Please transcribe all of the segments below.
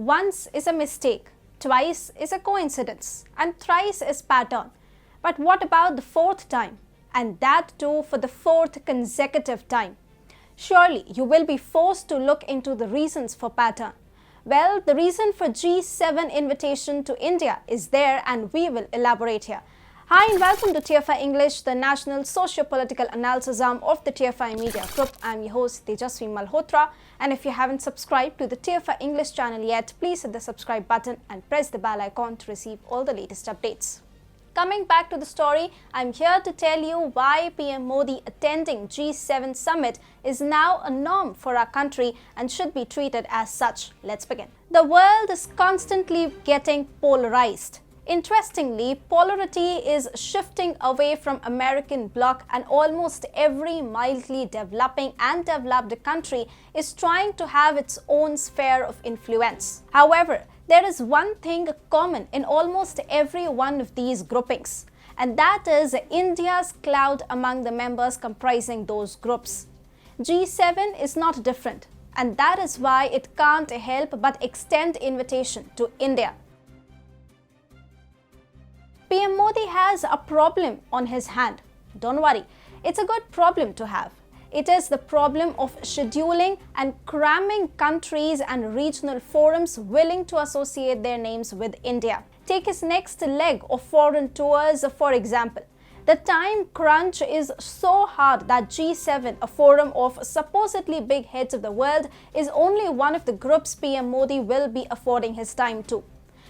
Once is a mistake, twice is a coincidence, and thrice is pattern. But what about the fourth time? And that too for the fourth consecutive time. Surely you will be forced to look into the reasons for pattern. Well, the reason for G7 invitation to India is there, and we will elaborate here. Hi and welcome to TFI English, the national socio-political analysis arm of the TFI Media Group. I'm your host Tejasvi Malhotra, and if you haven't subscribed to the TFI English channel yet, please hit the subscribe button and press the bell icon to receive all the latest updates. Coming back to the story, I'm here to tell you why PM Modi attending G7 summit is now a norm for our country and should be treated as such. Let's begin. The world is constantly getting polarized. Interestingly, polarity is shifting away from American bloc, and almost every mildly developing and developed country is trying to have its own sphere of influence. However, there is one thing common in almost every one of these groupings, and that is India's clout among the members comprising those groups. G7 is not different, and that is why it can't help but extend invitation to India. PM Modi has a problem on his hand. Don't worry, it's a good problem to have. It is the problem of scheduling and cramming countries and regional forums willing to associate their names with India. Take his next leg of foreign tours, for example. The time crunch is so hard that G7, a forum of supposedly big heads of the world, is only one of the groups PM Modi will be affording his time to.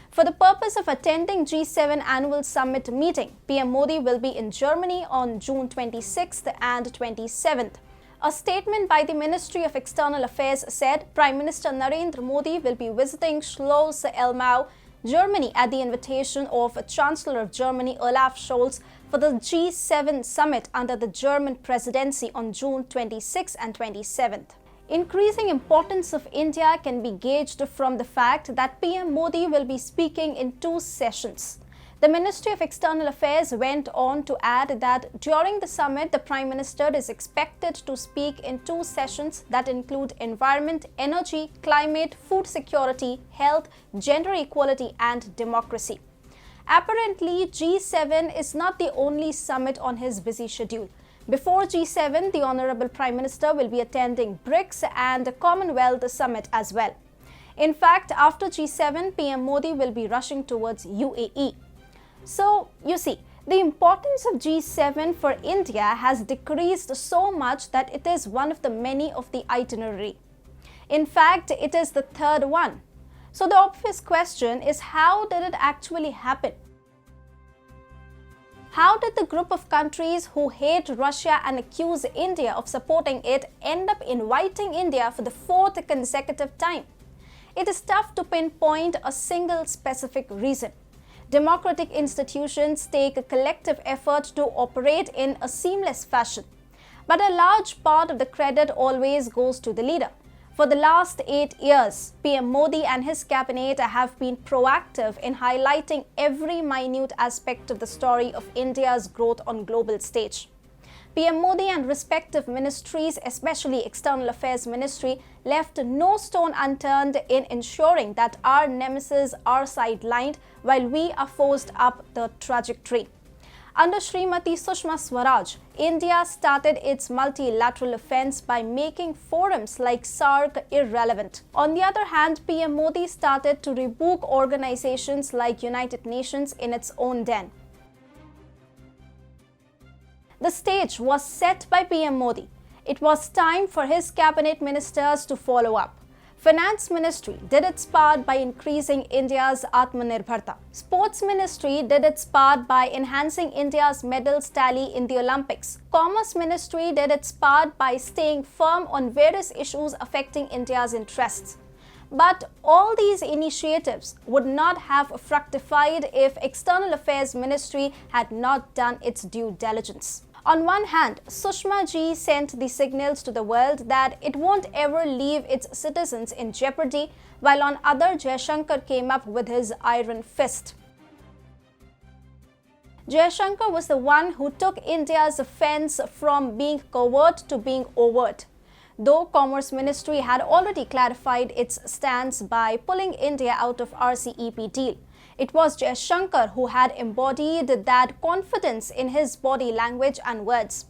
For the purpose of attending G7 annual summit meeting, PM Modi will be in Germany on June 26th and 27th. A statement by the Ministry of External Affairs said Prime Minister Narendra Modi will be visiting Schloss-Elmau, Germany at the invitation of Chancellor of Germany Olaf Scholz for the G7 summit under the German presidency on June 26th and 27th. Increasing importance of India can be gauged from the fact that PM Modi will be speaking in two sessions. The Ministry of External Affairs went on to add that during the summit, the Prime Minister is expected to speak in two sessions that include environment, energy, climate, food security, health, gender equality, and democracy. Apparently, G7 is not the only summit on his busy schedule. Before G7, the Honorable Prime Minister will be attending BRICS and Commonwealth Summit as well. In fact, after G7, PM Modi will be rushing towards UAE. So, you see, the importance of G7 for India has decreased so much that it is one of the many of the itinerary. In fact, it is the third one. So the obvious question is, how did it actually happen? How did the group of countries who hate Russia and accuse India of supporting it end up inviting India for the fourth consecutive time? It is tough to pinpoint a single specific reason. Democratic institutions take a collective effort to operate in a seamless fashion. But a large part of the credit always goes to the leader. For the last 8 years, PM Modi and his cabinet have been proactive in highlighting every minute aspect of the story of India's growth on global stage. PM Modi and respective ministries, especially External Affairs Ministry, left no stone unturned in ensuring that our nemesis are sidelined while we are forced up the trajectory. Under Srimati Sushma Swaraj, India started its multilateral offense by making forums like SAARC irrelevant. On the other hand, PM Modi started to rebuke organizations like United Nations in its own den. The stage was set by PM Modi. It was time for his cabinet ministers to follow up. Finance Ministry did its part by increasing India's Atmanirbharta. Sports Ministry did its part by enhancing India's medals tally in the Olympics. Commerce Ministry did its part by staying firm on various issues affecting India's interests. But all these initiatives would not have fructified if External Affairs Ministry had not done its due diligence. On one hand, Sushma ji sent the signals to the world that it won't ever leave its citizens in jeopardy, while on other, Jaishankar came up with his iron fist. Jaishankar was the one who took India's offense from being covert to being overt. though Commerce Ministry had already clarified its stance by pulling India out of RCEP deal. It was Jaishankar who had embodied that confidence in his body language and words.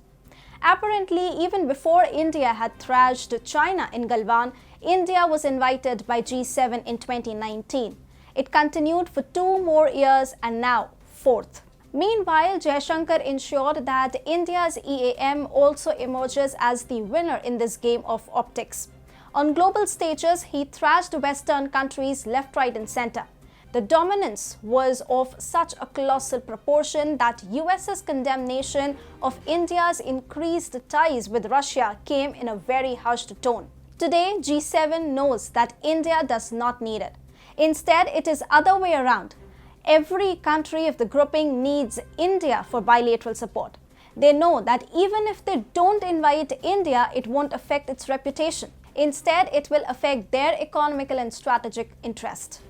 Apparently, even before India had thrashed China in Galwan, India was invited by G7 in 2019. It continued for 2 more years and now 4th. Meanwhile, Jaishankar ensured that India's EAM also emerges as the winner in this game of optics. On global stages, he thrashed Western countries left, right and center. The dominance was of such a colossal proportion that US's condemnation of India's increased ties with Russia came in a very hushed tone. Today, G7 knows that India does not need it. Instead, it is other way around. Every country of the grouping needs India for bilateral support. They know that even if they don't invite India, it won't affect its reputation. Instead, it will affect their economical and strategic interest.